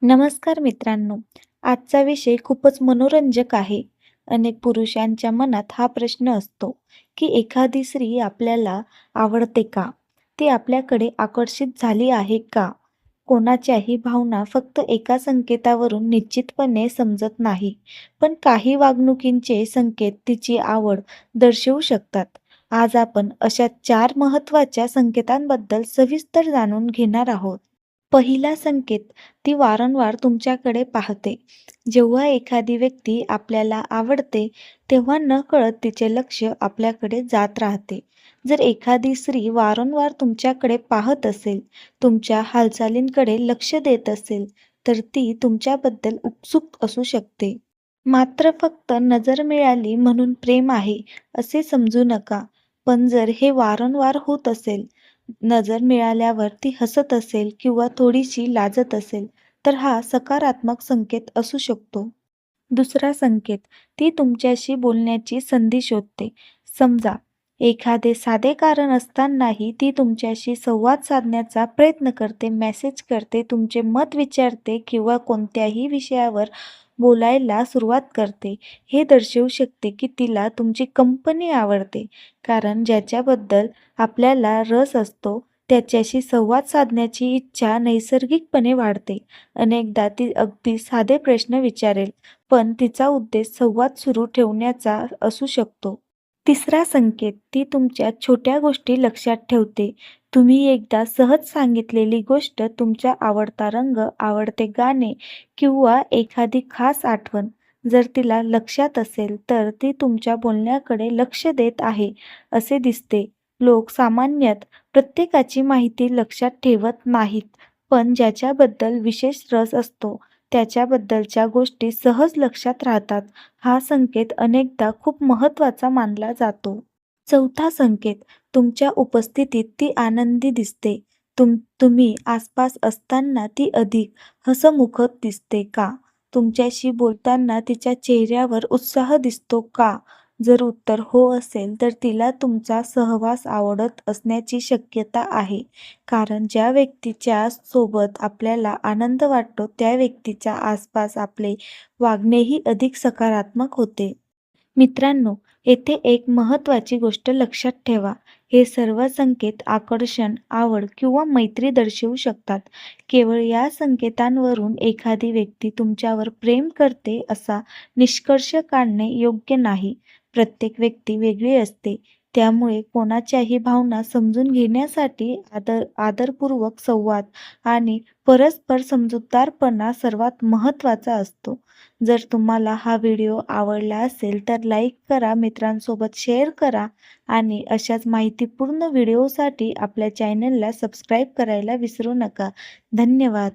नमस्कार मित्रांनो. आजचा विषय खूपच मनोरंजक आहे. अनेक पुरुषांच्या मनात हा प्रश्न असतो, की एखादी स्त्री आपल्याला आवडते का? ती आपल्याकडे आकर्षित झाली आहे का? कोणाच्याही भावना फक्त एका संकेतावरून निश्चितपणे समजत नाही, पण काही वागणुकींचे संकेत तिची आवड दर्शवू शकतात. आज आपण अशा 4 महत्त्वाच्या संकेतांबद्दल सविस्तर जाणून घेणार आहोत. पहिला संकेत, ती वारंवार तुमच्याकडे पाहते. जेव्हा एखादी व्यक्ती आपल्याला आवडते, तेव्हा नकळत तिचे लक्ष आपल्याकडे जात राहते. जर एखादी स्त्री वारंवार तुमच्याकडे पाहत असेल, तुमच्या हालचालींकडे लक्ष देत असेल, तर ती तुमच्याबद्दल उत्सुक असू शकते. मात्र फक्त नजर मिळाली म्हणून प्रेम आहे, असे समजू नका. पण जर हे वारंवार होत असेल, नजर मिळाल्यावर ती हसत असेल किंवा थोडीशी लाजत असेल, तर हा सकारात्मक संकेत असू शकतो. दुसरा संकेत, ती तुमच्याशी बोलण्याची संधी शोधते. समजा, एखादे साधे कारण असतानाही ती तुमच्याशी संवाद साधण्याचा प्रयत्न करते, मेसेज करते, तुमचे मत विचारते किंवा कोणत्याही विषयावर बोलायला सुरुवात करते. हे दर्शवू शकते की तिला तुमची कंपनी आवडते. कारण ज्याच्याबद्दल आपल्याला रस असतो, त्याच्याशी संवाद साधण्याची इच्छा नैसर्गिकपणे वाढते. अनेकदा ती अगदी साधे प्रश्न विचारेल, पण तिचा उद्देश संवाद सुरू ठेवण्याचा असू शकतो. तिसरा संकेत, ती तुमच्या छोट्या गोष्टी लक्षात ठेवते. तुम्ही एकदा सहज सांगितलेली गोष्ट, तुमचा आवडता रंग, आवडते गाणे किंवा एखादी खास आठवण जर तिला लक्षात असेल, तर ती तुमच्या बोलण्याकडे लक्ष देत आहे असे दिसते. लोक सामान्यतः प्रत्येकाची माहिती लक्षात ठेवत नाहीत, पण ज्याच्याबद्दल विशेष रस असतो, त्याच्याबद्दलच्या गोष्टी सहज लक्षात राहतात. हा संकेत अनेकदा खूप महत्त्वाचा मानला जातो. चौथा संकेत, तुमच्या उपस्थितीत ती आनंदी दिसते. तुम्ही आसपास असताना ती अधिक हसमुख दिसते का? तुमच्याशी बोलताना तिच्या चेहऱ्यावर उत्साह दिसतो का? जर उत्तर हो असेल, तर तिला तुमचा सहवास आवडत असण्याची शक्यता आहे. कारण ज्या व्यक्तीच्या सोबत आपल्याला आनंद वाटतो, त्या व्यक्तीच्या आसपास आपले वागणेही अधिक सकारात्मक होते. मित्रांनो, येथे एक महत्त्वाची गोष्ट लक्षात ठेवा. हे सर्व संकेत आकर्षण, आवड किंवा मैत्री दर्शवू शकतात. केवळ या संकेतांवरून एखादी व्यक्ती तुमच्यावर प्रेम करते असा निष्कर्ष काढणे योग्य नाही. प्रत्येक व्यक्ती वेगळी असते. त्यामुळे कोणाच्याही भावना समजून घेण्यासाठी आदरपूर्वक संवाद आणि परस्पर समजूतदारपणा सर्वात महत्त्वाचा असतो. जर तुम्हाला हा व्हिडिओ आवडला असेल, तर लाईक करा, मित्रांसोबत शेअर करा आणि अशाच माहितीपूर्ण व्हिडिओसाठी आपल्या चॅनलला सबस्क्राईब करायला विसरू नका. धन्यवाद.